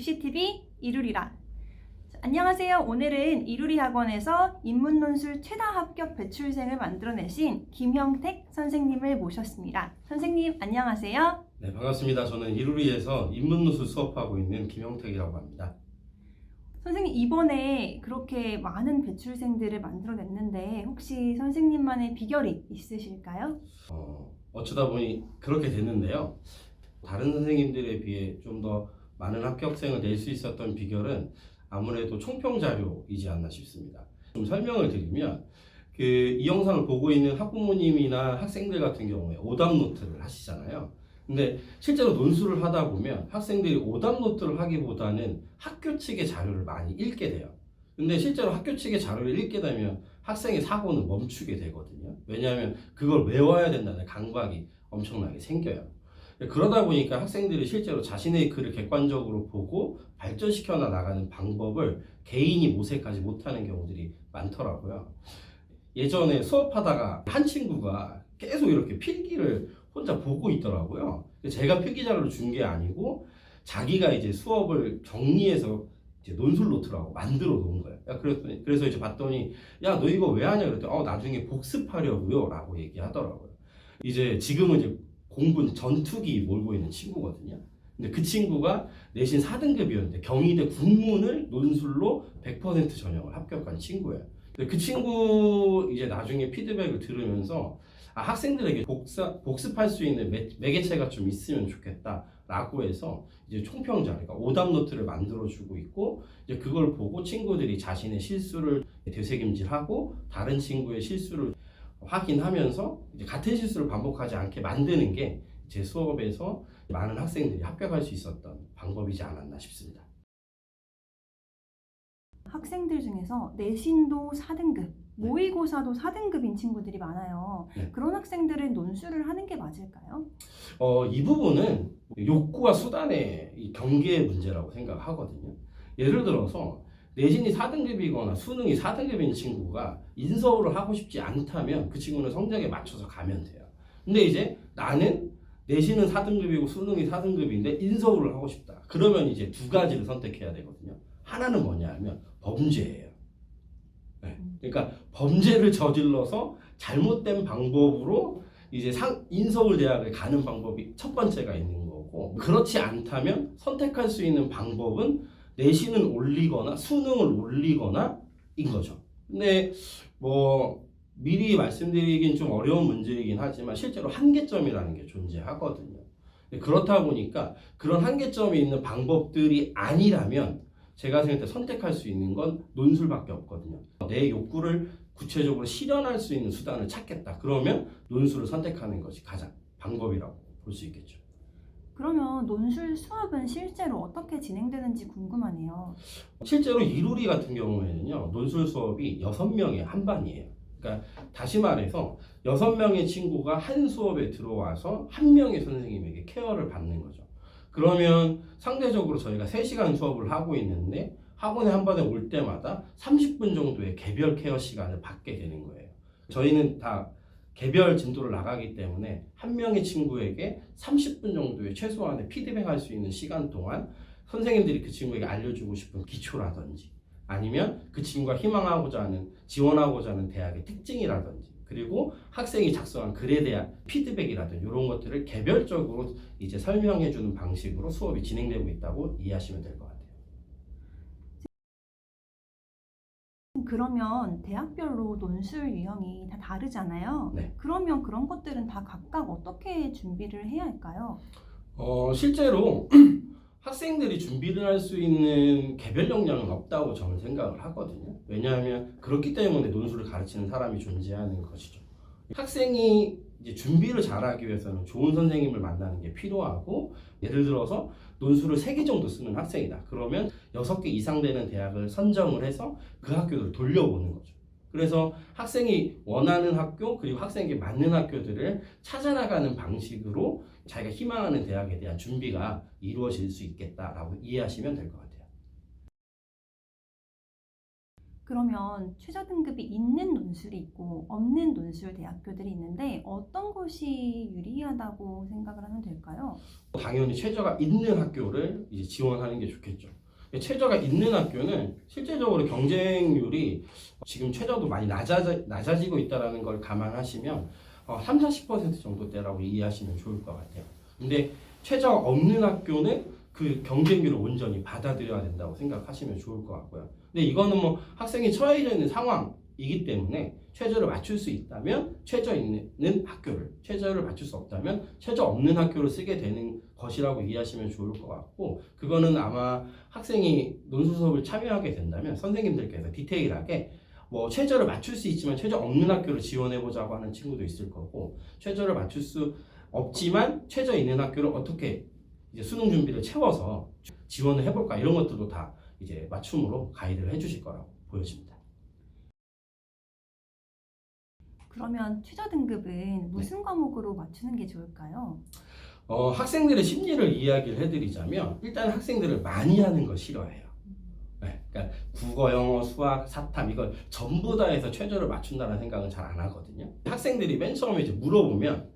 UCTV 이루리라. 안녕하세요. 오늘은 이루리 학원에서 인문논술 최다 합격 배출생을 만들어내신 김형택 선생님을 모셨습니다. 선생님 안녕하세요. 네, 반갑습니다. 저는 이루리에서 인문논술 수업하고 있는 김형택이라고 합니다. 선생님 이번에 그렇게 많은 배출생들을 만들어냈는데 혹시 선생님만의 비결이 있으실까요? 어쩌다 보니 그렇게 됐는데요. 다른 선생님들에 비해 좀 더 많은 합격생을 낼 수 있었던 비결은 아무래도 총평 자료이지 않나 싶습니다. 좀 설명을 드리면 이 영상을 보고 있는 학부모님이나 학생들 같은 경우에 오답 노트를 하시잖아요. 근데 실제로 논술을 하다 보면 학생들이 오답 노트를 하기보다는 학교 측의 자료를 많이 읽게 돼요. 근데 실제로 학교 측의 자료를 읽게 되면 학생의 사고는 멈추게 되거든요. 왜냐하면 그걸 외워야 된다는 강박이 엄청나게 생겨요. 그러다 보니까 학생들이 실제로 자신의 글을 객관적으로 보고 발전시켜 나가는 방법을 개인이 모색하지 못하는 경우들이 많더라고요. 예전에 수업하다가 한 친구가 계속 이렇게 필기를 혼자 보고 있더라고요. 제가 필기 자료를 준 게 아니고 자기가 이제 수업을 정리해서 이제 논술 노트라고 만들어 놓은 거예요. 그래서 이제 봤더니 야, 너 이거 왜 하냐 그랬더니 나중에 복습하려고요 라고 얘기하더라고요. 이제 지금은 이제 공군 전투기 몰고 있는 친구거든요. 근데 그 친구가 내신 4등급이었는데 경희대 국문을 논술로 100% 전형을 합격한 친구예요. 근데 그 친구 이제 나중에 피드백을 들으면서 학생들에게 복습할 수 있는 매개체가 좀 있으면 좋겠다라고 해서 이제 총평 자료, 그러니까 오답 노트를 만들어주고 있고 이제 그걸 보고 친구들이 자신의 실수를 되새김질하고 다른 친구의 실수를 확인하면서 이제 같은 실수를 반복하지 않게 만드는 게 제 수업에서 많은 학생들이 합격할 수 있었던 방법이지 않았나 싶습니다. 학생들 중에서 내신도 4등급, 모의고사도 4등급인 친구들이 많아요. 네. 그런 학생들은 논술을 하는 게 맞을까요? 이 부분은 욕구와 수단의 이 경계의 문제라고 생각하거든요. 예를 들어서 내신이 4등급이거나 수능이 4등급인 친구가 인서울을 하고 싶지 않다면 그 친구는 성적에 맞춰서 가면 돼요. 근데 이제 나는 내신은 4등급이고 수능이 4등급인데 인서울을 하고 싶다. 그러면 이제 두 가지를 선택해야 되거든요. 하나는 뭐냐 하면 범죄예요. 네. 그러니까 범죄를 저질러서 잘못된 방법으로 이제 인서울 대학을 가는 방법이 첫 번째가 있는 거고, 그렇지 않다면 선택할 수 있는 방법은 내신을 올리거나 수능을 올리거나 인 거죠. 근데 미리 말씀드리긴 좀 어려운 문제이긴 하지만 실제로 한계점이라는 게 존재하거든요. 그렇다 보니까 그런 한계점이 있는 방법들이 아니라면 제가 생각할 때 선택할 수 있는 건 논술밖에 없거든요. 내 욕구를 구체적으로 실현할 수 있는 수단을 찾겠다. 그러면 논술을 선택하는 것이 가장 방법이라고 볼 수 있겠죠. 그러면 논술 수업은 실제로 어떻게 진행되는지 궁금하네요. 실제로 이루리 같은 경우에는요, 논술 수업이 6명의 한 반이에요. 그러니까 다시 말해서 6명의 친구가 한 수업에 들어와서 한 명의 선생님에게 케어를 받는 거죠. 그러면 상대적으로 저희가 3시간 수업을 하고 있는데 학원에 한 번에 올 때마다 30분 정도의 개별 케어 시간을 받게 되는 거예요. 저희는 다 개별 진도를 나가기 때문에 한 명의 친구에게 30분 정도의 최소한의 피드백할 수 있는 시간 동안 선생님들이 그 친구에게 알려주고 싶은 기초라든지 아니면 그 친구가 희망하고자 하는, 지원하고자 하는 대학의 특징이라든지 그리고 학생이 작성한 글에 대한 피드백이라든지 이런 것들을 개별적으로 이제 설명해주는 방식으로 수업이 진행되고 있다고 이해하시면 될 것 같아요. 그러면 대학별로 논술 유형이 다 다르잖아요. 네. 그러면 그런 것들은 다 각각 어떻게 준비를 해야 할까요? 실제로 학생들이 준비를 할 수 있는 개별 역량은 없다고 저는 생각을 하거든요. 왜냐하면 그렇기 때문에 논술을 가르치는 사람이 존재하는 것이죠. 학생이 이제 준비를 잘하기 위해서는 좋은 선생님을 만나는 게 필요하고, 예를 들어서 논술을 3개 정도 쓰는 학생이다. 그러면 6개 이상 되는 대학을 선정을 해서 그 학교를 돌려보는 거죠. 그래서 학생이 원하는 학교 그리고 학생에게 맞는 학교들을 찾아나가는 방식으로 자기가 희망하는 대학에 대한 준비가 이루어질 수 있겠다라고 이해하시면 될 것 같아요. 그러면 최저 등급이 있는 논술이 있고 없는 논술 대학교들이 있는데 어떤 곳이 유리하다고 생각을 하면 될까요? 당연히 최저가 있는 학교를 이제 지원하는 게 좋겠죠. 최저가 있는 학교는 실제적으로 경쟁률이 지금 최저도 많이 낮아지고 있다는 걸 감안하시면 3, 40% 정도대라고 이해하시면 좋을 것 같아요. 근데 최저가 없는 학교는 그 경쟁률을 온전히 받아들여야 된다고 생각하시면 좋을 것 같고요. 근데 이거는 뭐 학생이 처해져 있는 상황이기 때문에 최저를 맞출 수 있다면 최저 있는 학교를, 최저를 맞출 수 없다면 최저 없는 학교를 쓰게 되는 것이라고 이해하시면 좋을 것 같고, 그거는 아마 학생이 논술 수업을 참여하게 된다면 선생님들께서 디테일하게 뭐 최저를 맞출 수 있지만 최저 없는 학교를 지원해 보자고 하는 친구도 있을 거고, 최저를 맞출 수 없지만 최저 있는 학교를 어떻게 이제 수능 준비를 채워서 지원을 해볼까, 이런 것들도 다 이제 맞춤으로 가이드를 해주실 거라고 보여집니다. 그러면 최저 등급은 무슨 과목으로 맞추는 게 좋을까요? 학생들의 심리를 이야기를 해드리자면 일단 학생들을 많이 하는 걸 싫어해요. 네, 그러니까 국어, 영어, 수학, 사탐 이걸 전부 다 해서 최저를 맞춘다는 생각은 잘 안 하거든요. 학생들이 맨 처음에 이제 물어보면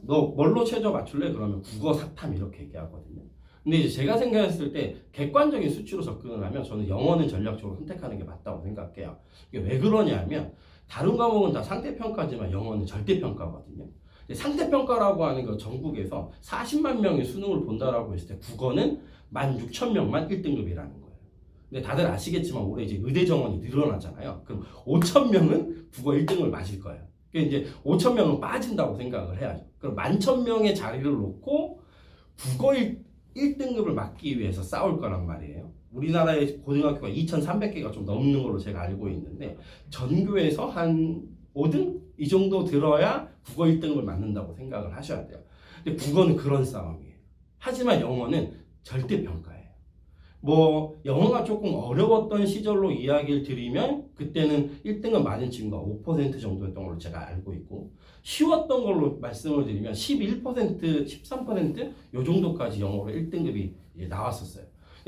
너 뭘로 최저 맞출래? 그러면 국어, 사탐 이렇게 얘기하거든요. 근데 이제 제가 생각했을 때 객관적인 수치로 접근을 하면 저는 영어는 전략적으로 선택하는 게 맞다고 생각해요. 이게 왜 그러냐면 다른 과목은 다 상대평가지만 영어는 절대평가거든요. 상대평가라고 하는 거 전국에서 40만 명이 수능을 본다라고 했을 때 국어는 16,000명만 1등급이라는 거예요. 근데 다들 아시겠지만 올해 이제 의대 정원이 늘어나잖아요. 그럼 5,000명은 국어 1등을 맞을 거예요. 그러니까 이제 5,000명은 빠진다고 생각을 해야죠. 그럼 11,000명의 자리를 놓고 국어 1등급을 맞기 위해서 싸울 거란 말이에요. 우리나라의 고등학교가 2,300개가 좀 넘는 걸로 제가 알고 있는데 전교에서 한 5등? 이 정도 들어야 국어 1등급을 맞는다고 생각을 하셔야 돼요. 근데 국어는 그런 싸움이에요. 하지만 영어는 절대평가예요. 뭐 영어가 조금 어려웠던 시절로 이야기를 드리면 그때는 1등급 맞은 친구가 5% 정도였던 걸로 제가 알고 있고, 쉬웠던 걸로 말씀을 드리면 11%, 13%? 요 정도까지 영어로 1등급이 나왔었어요.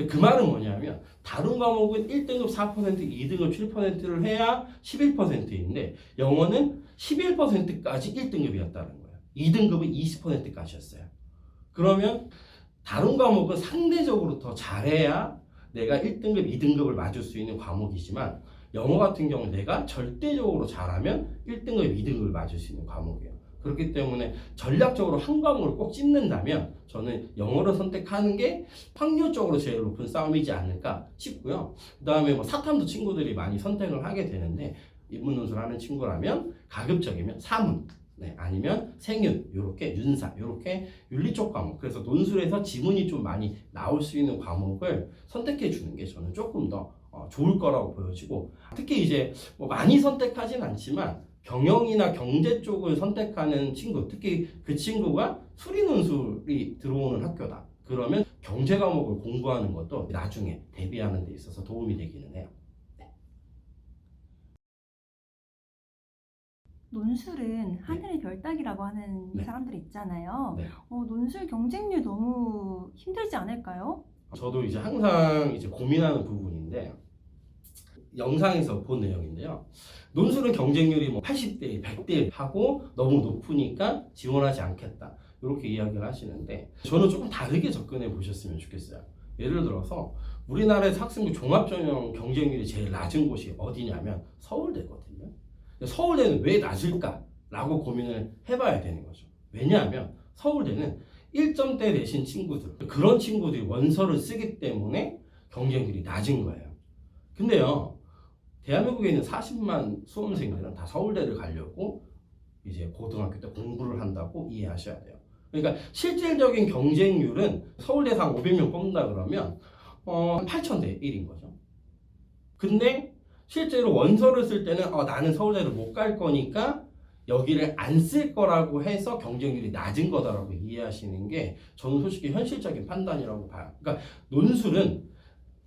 그 말은 뭐냐면 다른 과목은 1등급 4%, 2등급 7%를 해야 11%인데 영어는 11%까지 1등급이었다는 거예요. 2등급은 20%까지였어요. 그러면 다른 과목은 상대적으로 더 잘해야 내가 1등급, 2등급을 맞을 수 있는 과목이지만 영어 같은 경우는 내가 절대적으로 잘하면 1등급, 2등급을 맞을 수 있는 과목이에요. 그렇기 때문에 전략적으로 한 과목을 꼭 찝는다면 저는 영어를 선택하는 게 확률적으로 제일 높은 싸움이지 않을까 싶고요. 그 다음에 뭐 사탐도 친구들이 많이 선택을 하게 되는데 인문 논술 하는 친구라면 가급적이면 사문, 네, 아니면 생윤, 요렇게 윤사, 요렇게 윤리 쪽 과목, 그래서 논술에서 지문이 좀 많이 나올 수 있는 과목을 선택해 주는 게 저는 조금 더 좋을 거라고 보여지고, 특히 이제 뭐 많이 선택하진 않지만 경영이나 경제 쪽을 선택하는 친구, 특히 그 친구가 수리 논술이 들어오는 학교다. 그러면 경제 과목을 공부하는 것도 나중에 대비하는 데 있어서 도움이 되기는 해요. 논술은 하늘의 별 따기라고 하는 네. 사람들이 있잖아요. 네. 논술 경쟁률 너무 힘들지 않을까요? 저도 이제 항상 이제 고민하는 부분인데, 영상에서 본 내용인데요. 논술은 경쟁률이 뭐 80대, 100대 하고 너무 높으니까 지원하지 않겠다, 이렇게 이야기를 하시는데 저는 조금 다르게 접근해 보셨으면 좋겠어요. 예를 들어서 우리나라에서 학생부 종합전형 경쟁률이 제일 낮은 곳이 어디냐면 서울대거든요. 서울대는 왜 낮을까라고 고민을 해봐야 되는 거죠. 왜냐하면 서울대는 1점대 내신 친구들, 그런 친구들이 원서를 쓰기 때문에 경쟁률이 낮은 거예요. 근데요, 대한민국에 있는 40만 수험생들은 다 서울대를 가려고 이제 고등학교 때 공부를 한다고 이해하셔야 돼요. 그러니까 실질적인 경쟁률은 서울대상 500명 뽑는다 그러면 8,000대 1인 거죠. 근데 실제로 원서를 쓸 때는 나는 서울대를 못 갈 거니까 여기를 안 쓸 거라고 해서 경쟁률이 낮은 거다라고 이해하시는 게 저는 솔직히 현실적인 판단이라고 봐요. 그러니까 논술은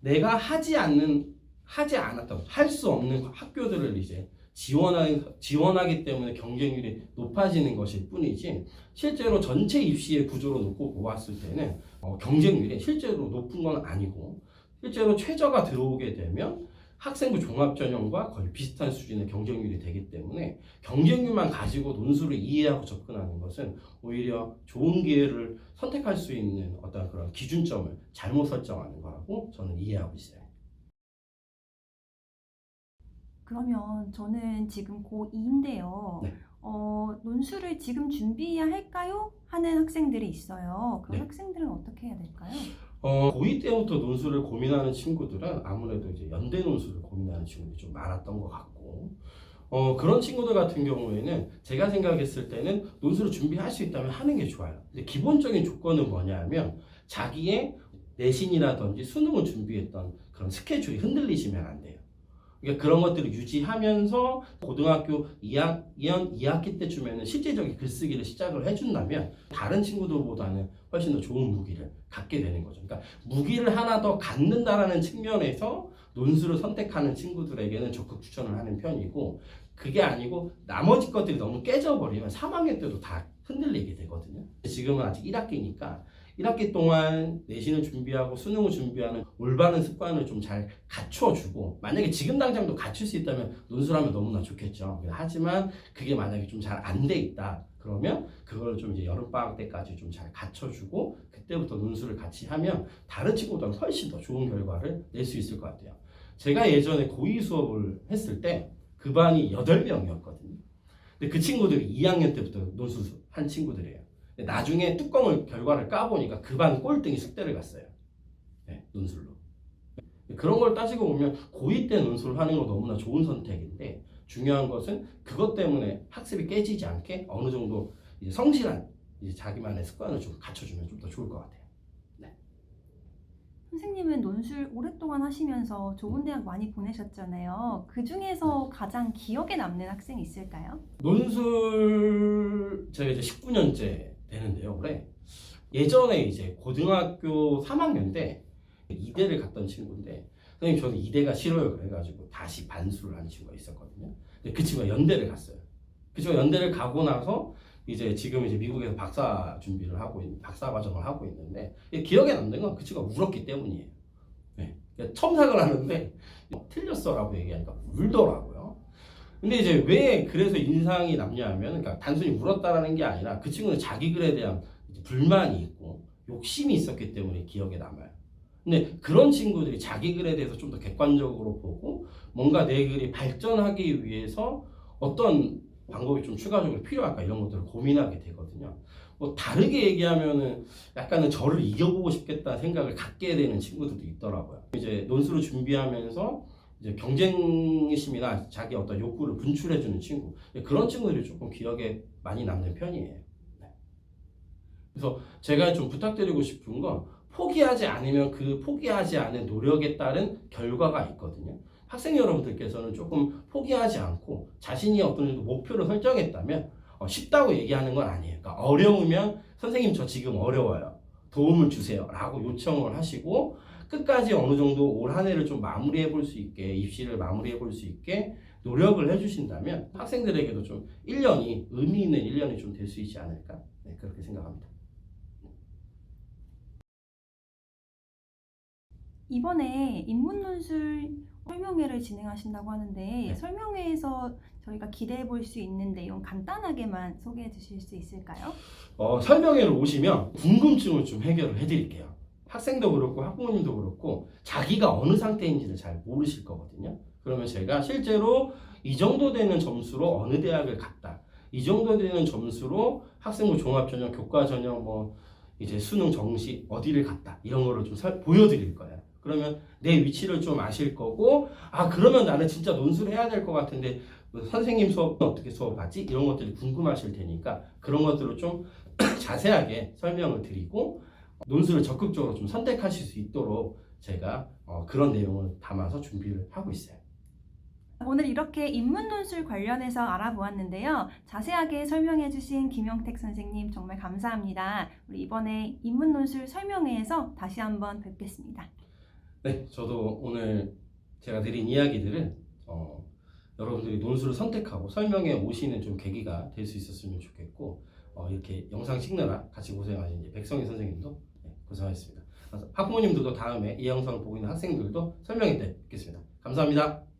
내가 하지 않았던, 할 수 없는 학교들을 이제 지원하기 때문에 경쟁률이 높아지는 것일 뿐이지, 실제로 전체 입시의 구조로 놓고 보았을 때는 경쟁률이 실제로 높은 건 아니고, 실제로 최저가 들어오게 되면 학생부 종합전형과 거의 비슷한 수준의 경쟁률이 되기 때문에 경쟁률만 가지고 논술을 이해하고 접근하는 것은 오히려 좋은 기회를 선택할 수 있는 어떤 그런 기준점을 잘못 설정하는 거라고 저는 이해하고 있어요. 그러면 저는 지금 고2인데요. 네. 논술을 지금 준비해야 할까요? 하는 학생들이 있어요. 그런 네. 학생들은 어떻게 해야 될까요? 고2 때부터 논술을 고민하는 친구들은 아무래도 이제 연대 논술을 고민하는 친구들이 좀 많았던 것 같고, 그런 친구들 같은 경우에는 제가 생각했을 때는 논술을 준비할 수 있다면 하는 게 좋아요. 근데 기본적인 조건은 뭐냐면 자기의 내신이라든지 수능을 준비했던 그런 스케줄이 흔들리시면 안 돼요. 그러니까 그런 것들을 유지하면서 고등학교 2학기 때쯤에는 실제적인 글쓰기를 시작을 해준다면 다른 친구들보다는 훨씬 더 좋은 무기를 갖게 되는 거죠. 그러니까 무기를 하나 더 갖는다라는 측면에서 논술을 선택하는 친구들에게는 적극 추천을 하는 편이고, 그게 아니고 나머지 것들이 너무 깨져버리면 3학년 때도 다 흔들리게 되거든요. 지금은 아직 1학기니까 1학기 동안 내신을 준비하고 수능을 준비하는 올바른 습관을 좀 잘 갖춰주고, 만약에 지금 당장도 갖출 수 있다면 논술하면 너무나 좋겠죠. 하지만 그게 만약에 좀 잘 안 돼 있다 그러면 그걸 좀 이제 여름방학 때까지 좀 잘 갖춰주고 그때부터 논술을 같이 하면 다른 친구들은 훨씬 더 좋은 결과를 낼 수 있을 것 같아요. 제가 예전에 고2 수업을 했을 때 그 반이 8명이었거든요. 근데 그 친구들이 2학년 때부터 논술 한 친구들이에요. 나중에 결과를 까보니까 그 반 꼴등이 숙대를 갔어요. 네, 논술로. 그런 걸 따지고 보면 고2 때 논술을 하는 건 너무나 좋은 선택인데, 중요한 것은 그것 때문에 학습이 깨지지 않게 어느 정도 이제 성실한 이제 자기만의 습관을 좀 갖춰주면 좀 더 좋을 것 같아요. 선생님은 논술 오랫동안 하시면서 좋은 대학 많이 보내셨잖아요. 그 중에서 가장 기억에 남는 학생이 있을까요? 논술 제가 이제 19년째 되는데요, 올해. 예전에 이제 고등학교 3학년 때 이대를 갔던 친구인데, 선생님 저는 이대가 싫어요 그래가지고 다시 반수를 한 친구가 있었거든요. 근데 그 친구가 연대를 갔어요. 그 친구가 연대를 가고 나서 이제 지금 이제 미국에서 박사 과정을 하고 있는데, 기억에 남는 건 그 친구가 울었기 때문이에요. 네. 그러니까 첨삭을 하는데 틀렸어라고 얘기하니까 울더라고요. 근데 이제 왜 그래서 인상이 남냐면, 그러니까 단순히 울었다라는 게 아니라 그 친구는 자기 글에 대한 불만이 있고 욕심이 있었기 때문에 기억에 남아요. 근데 그런 친구들이 자기 글에 대해서 좀 더 객관적으로 보고 뭔가 내 글이 발전하기 위해서 어떤 방법이 좀 추가적으로 필요할까 이런 것들을 고민하게 되거든요. 뭐 다르게 얘기하면은 약간은 저를 이겨보고 싶겠다 생각을 갖게 되는 친구들도 있더라고요. 이제 논술을 준비하면서 이제 경쟁심이나 자기 어떤 욕구를 분출해주는 친구, 그런 친구들이 조금 기억에 많이 남는 편이에요. 네. 그래서 제가 좀 부탁드리고 싶은 건, 포기하지 않으면 그 포기하지 않은 노력에 따른 결과가 있거든요. 학생 여러분들께서는 조금 포기하지 않고 자신이 어떤 정도 목표를 설정했다면 쉽다고 얘기하는 건 아니에요. 그러니까 어려우면 선생님 저 지금 어려워요. 도움을 주세요 라고 요청을 하시고 끝까지 어느 정도 올 한 해를 좀 마무리해 볼 수 있게, 입시를 마무리해 볼 수 있게 노력을 해주신다면 학생들에게도 좀 1년이 의미 있는 1년이 좀 될 수 있지 않을까, 네, 그렇게 생각합니다. 이번에 인문논술 설명회를 진행하신다고 하는데 네. 설명회에서 저희가 기대해 볼 수 있는 내용 간단하게만 소개해 주실 수 있을까요? 설명회를 오시면 궁금증을 좀 해결을 해드릴게요. 학생도 그렇고 학부모님도 그렇고 자기가 어느 상태인지를 잘 모르실 거거든요. 그러면 제가 실제로 이 정도 되는 점수로 어느 대학을 갔다, 이 정도 되는 점수로 학생부 종합전형, 교과전형, 뭐 이제 수능 정시 어디를 갔다, 이런 거를 좀 보여드릴 거예요. 그러면 내 위치를 좀 아실 거고, 아 그러면 나는 진짜 논술을 해야 될 것 같은데 선생님 수업은 어떻게 수업하지? 이런 것들이 궁금하실 테니까 그런 것들을 좀 자세하게 설명을 드리고 논술을 적극적으로 좀 선택하실 수 있도록 제가 그런 내용을 담아서 준비를 하고 있어요. 오늘 이렇게 인문논술 관련해서 알아보았는데요. 자세하게 설명해 주신 김영택 선생님 정말 감사합니다. 우리 이번에 인문논술 설명회에서 다시 한번 뵙겠습니다. 네, 저도 오늘 제가 드린 이야기들을 여러분들이 논술을 선택하고 설명에 오시는 좀 계기가 될 수 있었으면 좋겠고, 이렇게 영상 찍느라 같이 고생하신 이제 백성희 선생님도 고생하셨습니다. 학부모님들도 다음에 이 영상을 보고 있는 학생들도 설명회 때 뵙겠습니다. 감사합니다.